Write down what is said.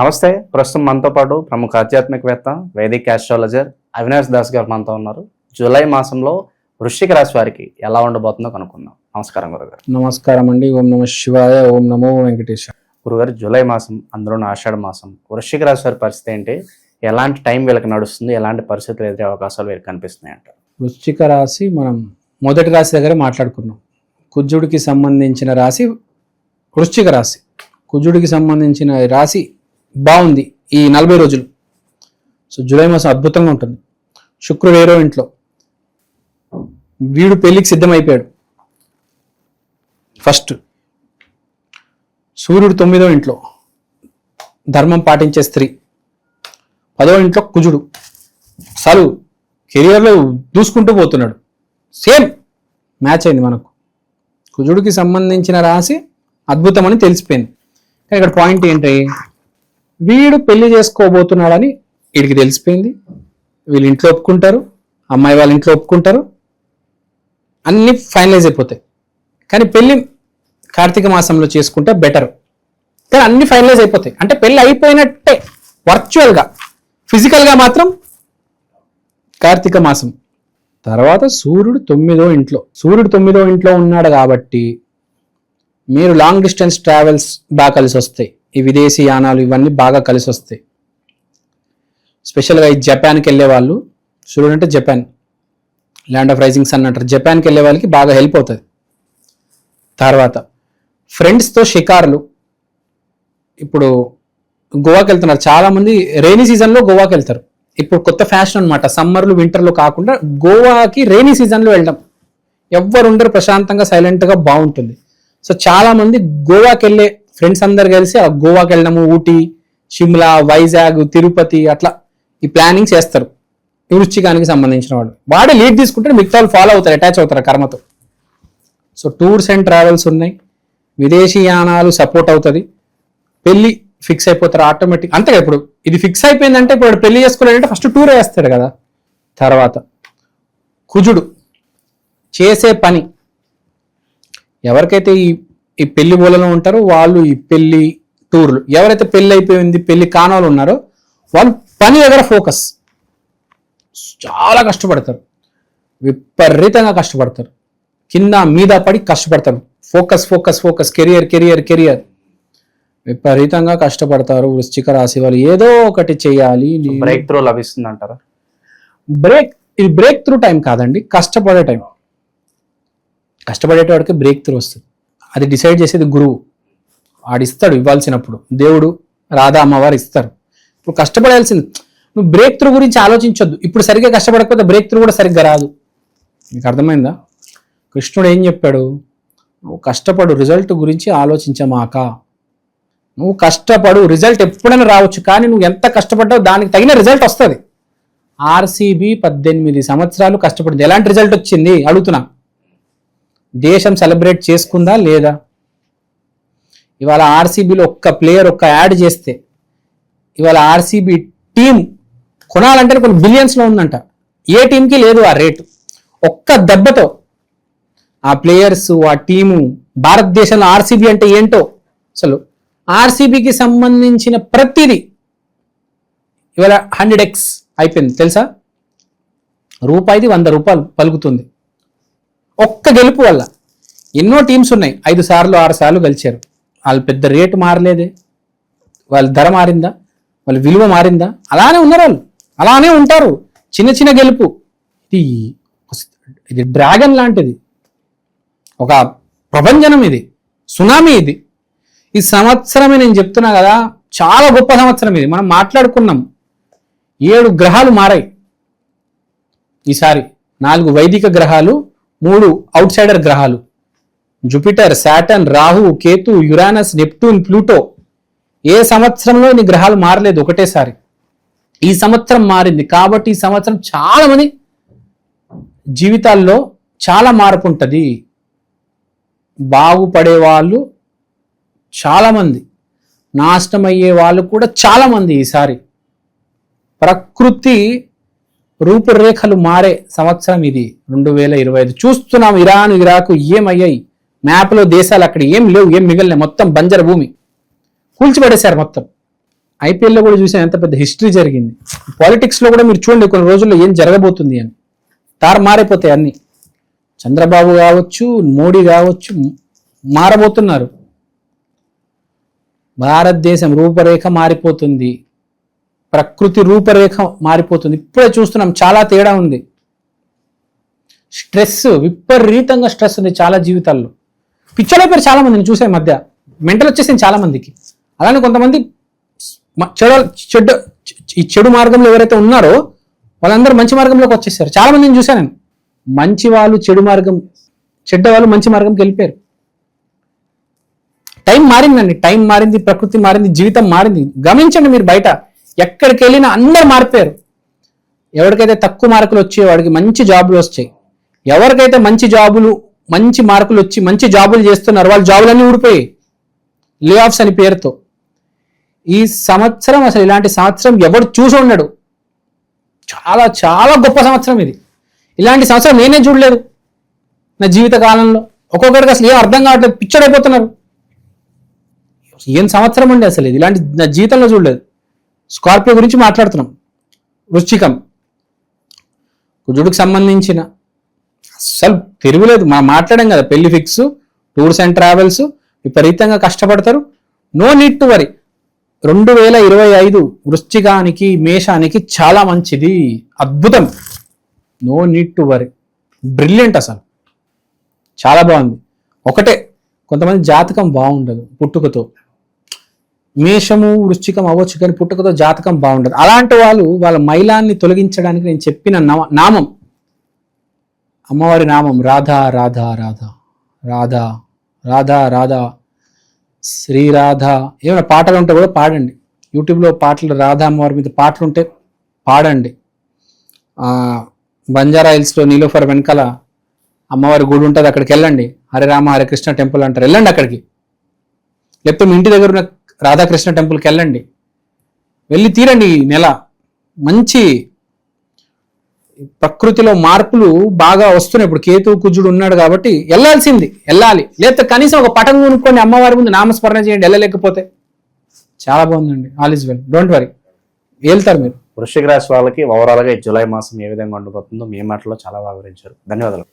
నమస్తే. ప్రస్తుతం మనతో పాటు ప్రముఖ ఆధ్యాత్మికవేత్త, వేదిక్ ఆస్ట్రాలజర్ అవినాష్ దాస్ గారు మనతో ఉన్నారు. జూలై మాసంలో వృశ్చిక రాశి వారికి ఎలా ఉండబోతుందో కనుక్కుందాం. నమస్కారం గురుగారు. నమస్కారం అండి. ఓం నమ శివాయ, ఓం నమో వెంకటేశ్వర. గురుగారు, జూలై మాసం, అందులోనూ ఆషాఢ మాసం, వృశ్చిక రాశి వారి పరిస్థితి ఏంటి? ఎలాంటి టైం వీళ్ళకి నడుస్తుంది? ఎలాంటి పరిస్థితులు ఎదురే అవకాశాలు వీళ్ళకి కనిపిస్తున్నాయి అంటారు? వృశ్చిక రాశి మనం మొదటి రాశి దగ్గర మాట్లాడుకున్నాం. కుజుడికి సంబంధించిన రాశి వృశ్చిక రాశి. కుజుడికి సంబంధించిన రాశి బాగుంది ఈ 40 రోజులు. సో జూలై మాసం అద్భుతంగా ఉంటుంది. శుక్రుడు 7వ ఇంట్లో, వీడు పెళ్లికి సిద్ధమైపోయాడు. ఫస్ట్ సూర్యుడు 9వ ఇంట్లో, ధర్మం పాటించే స్త్రీ. 10వ ఇంట్లో కుజుడు, అసలు కెరియర్లో దూసుకుంటూ పోతున్నాడు. సేమ్ మ్యాచ్ అయింది మనకు. కుజుడికి సంబంధించిన రాశి అద్భుతమని తెలిసిపోయింది. కానీ ఇక్కడ పాయింట్ ఏంటి, వీడు పెళ్లి చేసుకోబోతున్నాడని వీడికి తెలిసిపోయింది. వీళ్ళు ఇంట్లో ఒప్పుకుంటారు, అమ్మాయి వాళ్ళ ఇంట్లో ఒప్పుకుంటారు, అన్నీ ఫైనలైజ్ అయిపోతాయి. కానీ పెళ్లి కార్తీక మాసంలో చేసుకుంటే బెటర్. కానీ అన్ని ఫైనలైజ్ అయిపోతాయి, అంటే పెళ్లి అయిపోయినట్టే వర్చువల్గా. ఫిజికల్గా మాత్రం కార్తీక మాసం. తర్వాత సూర్యుడు 9వ ఇంట్లో ఉన్నాడు కాబట్టి మీరు లాంగ్ డిస్టెన్స్ ట్రావెల్స్ బాగా కలిసి వస్తాయి. ఈ విదేశీ యానాలు ఇవన్నీ బాగా కలిసి వస్తాయి. స్పెషల్గా ఈ జపాన్కి వెళ్ళే వాళ్ళు, సూర్యుడు అంటే Japan, land of rising sun అంటారు. జపాన్కి వెళ్ళే వాళ్ళకి బాగా హెల్ప్ అవుతుంది. తర్వాత ఫ్రెండ్స్తో షికారులు. ఇప్పుడు గోవాకి వెళ్తున్నారు చాలామంది. రెయినీ సీజన్లో గోవాకి వెళ్తారు. ఇప్పుడు కొత్త ఫ్యాషన్ అనమాట. సమ్మర్లు వింటర్లు కాకుండా గోవాకి రెయినీ సీజన్లో వెళ్ళడం. ఎవ్వరు ఉండరు, ప్రశాంతంగా సైలెంట్గా బాగుంటుంది. సో చాలా మంది గోవాకి వెళ్ళే ఫ్రెండ్స్ అందరు కలిసి ఆ గోవాకి వెళ్ళడము, ఊటీ, షిమ్లా, వైజాగ్, తిరుపతి అట్లా ఈ ప్లానింగ్ చేస్తారు. ఈ వృశ్చికానికి సంబంధించిన వాళ్ళు వాడే లీడ్ తీసుకుంటే మిగతా వాళ్ళు ఫాలో అవుతారు, అటాచ్ అవుతారు కర్మతో. సో టూర్స్ అండ్ ట్రావెల్స్ ఉన్నాయి, విదేశీ యానాలు సపోర్ట్ అవుతుంది. పెళ్లి ఫిక్స్ అయిపోతారు ఆటోమేటిక్. అంతే ఇప్పుడు ఇది ఫిక్స్ అయిపోయిందంటే ఇప్పుడు పెళ్లి చేసుకోవాలంటే ఫస్ట్ టూర్ వేస్తాడు కదా. తర్వాత కుజుడు చేసే పని, ఎవరికైతే ఈ పెళ్లి బోలలో ఉంటారో వాళ్ళు ఈ పెళ్లి టూర్లు, ఎవరైతే పెళ్లి అయిపోయింది పెళ్లి కానోళ్ళు ఉన్నారో వాళ్ళు పని దగ్గర ఫోకస్. చాలా కష్టపడతారు, విపరీతంగా కష్టపడతారు, కింద మీద పడి కష్టపడతారు. Focus focus focus, career career career, విపరీతంగా కష్టపడతారు వృశ్చిక రాశి వాళ్ళు. ఏదో ఒకటి చేయాలి. బ్రేక్ త్రూ లభిస్తుంది అంటారా? ఇది బ్రేక్ త్రూ టైం కాదండి, కష్టపడే టైం. కష్టపడేటవాడికి బ్రేక్ త్రూ వస్తుంది. అది డిసైడ్ చేసేది గురువు. ఆడిస్తాడు ఇవ్వాల్సినప్పుడు, దేవుడు, రాధా అమ్మవారు ఇస్తారు. ఇప్పుడు కష్టపడాల్సింది. నువ్వు బ్రేక్ త్రూ గురించి ఆలోచించొద్దు. ఇప్పుడు సరిగ్గా కష్టపడకపోతే బ్రేక్ త్రూ కూడా సరిగ్గా రాదు. నీకు అర్థమైందా? కృష్ణుడు ఏం చెప్పాడు? నువ్వు కష్టపడు, రిజల్ట్ గురించి ఆలోచించమాక. నువ్వు కష్టపడు, రిజల్ట్ ఎప్పుడైనా రావచ్చు, కానీ నువ్వు ఎంత కష్టపడ్డావు దానికి తగిన రిజల్ట్ వస్తుంది. ఆర్సీబీ 18 సంవత్సరాలు కష్టపడింది. ఎలాంటి రిజల్ట్ వచ్చింది అడుగుతున్నా? దేశం సెలబ్రేట్ చేసుకుందా లేదా? ఇవాళ ఆర్సీబీలో ఒక్క ప్లేయర్ ఒక్క యాడ్ చేస్తే ఇవాళ ఆర్సీబీ టీం కొనాలంటే కొన్ని బిలియన్స్లో ఉందంట. ఏ టీంకి లేదు ఆ రేటు. ఒక్క దెబ్బతో ఆ ప్లేయర్స్, ఆ టీము, భారతదేశంలో ఆర్సీబీ అంటే ఏంటో, అసలు ఆర్సీబీకి సంబంధించిన ప్రతిదీ ఇవాళ 100x అయిపోయింది తెలుసా? రూపాయిది 100 రూపాయలు పలుకుతుంది ఒక్క గెలుపు వల్ల. ఎన్నో టీమ్స్ ఉన్నాయి, 5 సార్లు 6 సార్లు గెలిచారు. వాళ్ళు పెద్ద రేటు మారలేదే, వాళ్ళ ధర మారిందా, వాళ్ళ విలువ మారిందా? అలానే ఉన్నారు వాళ్ళు, అలానే ఉంటారు. చిన్న చిన్న గెలుపు. ఇది డ్రాగన్ లాంటిది, ఒక ప్రభంజనం, ఇది సునామీ. ఇది ఈ సంవత్సరమే నేను చెప్తున్నా కదా, చాలా గొప్ప సంవత్సరం ఇది. మనం మాట్లాడుకున్నాం 7 గ్రహాలు మారాయి ఈసారి. 4 వైదిక గ్రహాలు, 3 అవుట్ సైడర్ గ్రహాలు. Jupiter, Saturn, Rahu, Ketu, Uranus, Neptune, Pluto. ఏ సంవత్సరంలో ఇన్ని గ్రహాలు మారలేదు ఒకటేసారి. ఈ సంవత్సరం మారింది. కాబట్టి ఈ సంవత్సరం చాలా మంది జీవితాల్లో చాలా మార్పు ఉంటుంది. బాగుపడే వాళ్ళు చాలామంది, నాశనం అయ్యే వాళ్ళు కూడా చాలామంది. ఈసారి ప్రకృతి రూపురేఖలు మారే సంవత్సరం ఇది 2025. చూస్తున్నాం ఇరాన్, ఇరాక్ ఏమయ్యాయి. మ్యాప్లో దేశాలు అక్కడ ఏం లేవు, ఏం మిగిలినాయి. మొత్తం బంజరు భూమి, కూల్చిపడేశారు మొత్తం. ఐపీఎల్లో కూడా చూసాను ఎంత పెద్ద హిస్టరీ జరిగింది. పాలిటిక్స్లో కూడా మీరు చూడండి కొన్ని రోజుల్లో ఏం జరగబోతుంది అని. మారిపోతాయి అన్ని. చంద్రబాబు కావచ్చు, మోడీ కావచ్చు, మారబోతున్నారు. భారతదేశం రూపరేఖ మారిపోతుంది, ప్రకృతి రూపరేఖ మారిపోతుంది. ఇప్పుడే చూస్తున్నాం, చాలా తేడా ఉంది. స్ట్రెస్, విపరీతంగా స్ట్రెస్ ఉంది చాలా జీవితాల్లో. పిచ్చలైపోయారు చాలా మందిని చూసే మధ్య, మెంటల్ వచ్చేసింది చాలా మందికి. అలానే కొంతమంది చెడు మార్గంలో ఎవరైతే ఉన్నారో వాళ్ళందరూ మంచి మార్గంలోకి వచ్చేసారు. చాలా మందిని చూశాను నేను. మంచి వాళ్ళు చెడ్డ వాళ్ళు మంచి మార్గంకి వెళ్ళిపోయారు. టైం మారిందండి, టైం మారింది, ప్రకృతి మారింది, జీవితం మారింది. గమనించండి మీరు, బయట ఎక్కడికి వెళ్ళినా అందరూ మారిపోయారు. ఎవరికైతే తక్కువ మార్కులు వచ్చాయో వాడికి మంచి జాబులు వచ్చాయి. ఎవరికైతే మంచి మార్కులు వచ్చి మంచి జాబులు చేస్తున్నారు వాళ్ళ జాబులన్నీ ఊడిపోయాయి, లే ఆఫ్స్ అని పేరుతో. ఈ సంవత్సరం అసలు ఇలాంటి సంవత్సరం ఎవడు చూసి ఉండడు. చాలా చాలా గొప్ప సంవత్సరం ఇది. ఇలాంటి సంవత్సరం నేనే చూడలేదు నా జీవిత కాలంలో. ఒక్కొక్కరికి అసలు ఏం అర్థం కావట్లేదు, పిచ్చడైపోతున్నారు. ఏం సంవత్సరం అండి అసలు ఇది, ఇలాంటి నా జీవితంలో చూడలేదు. స్కార్పియో గురించి మాట్లాడుతున్నాం. వృశ్చికం, కుజుడికి సంబంధించిన అసలు తిరుగులేదు. మనం మాట్లాడాం కదా, పెళ్లి ఫిక్స్, టూర్స్ అండ్ ట్రావెల్స్, విపరీతంగా కష్టపడతారు. No need to worry. 2025 వృశ్చికానికి, మేషానికి చాలా మంచిది, అద్భుతం. No need to worry, brilliant, అసలు చాలా బాగుంది. ఒకటే, కొంతమంది జాతకం బాగుండదు పుట్టుకతో. మేషము వృశ్చికం అవ్వచ్చు కానీ పుట్టుకతో జాతకం బాగుండదు. అలాంటి వాళ్ళు వాళ్ళ మైలాన్ని తొలగించడానికి నేను చెప్పిన నామం, అమ్మవారి నామం రాధా రాధా రాధా రాధా రాధా రాధా శ్రీరాధ. ఏమైనా పాటలు ఉంటే కూడా పాడండి. యూట్యూబ్లో పాటలు, రాధా అమ్మవారి మీద పాటలు ఉంటే పాడండి. బంజారా హిల్స్లో నీలోఫర్ వెనకాల అమ్మవారి గుడి ఉంటుంది, అక్కడికి వెళ్ళండి. హరే రామ హరే కృష్ణ టెంపుల్ అంటారు, వెళ్ళండి అక్కడికి. లేకపోతే మీ ఇంటి దగ్గర ఉన్న రాధాకృష్ణ టెంపుల్కి వెళ్ళండి, వెళ్ళి తీరండి. ఈ నెల మంచి ప్రకృతిలో మార్పులు బాగా వస్తున్నాయి. ఇప్పుడు కేతు కుజుడు ఉన్నాడు కాబట్టి వెళ్ళాలి. లేకపోతే కనీసం ఒక పటం కొనుక్కొని అమ్మవారి ముందు నామస్మరణ చేయండి. వెళ్ళలేకపోతే చాలా బాగుందండి. All is well, don't worry, వెళ్తారు మీరు. వృశ్చిక రాశి వాళ్ళకి ఓవరాల్గా ఈ జూలై మాసం ఏ విధంగా ఉండబోతుందో మీ మాటలో చాలా బాగా వివరించారు. ధన్యవాదాలు.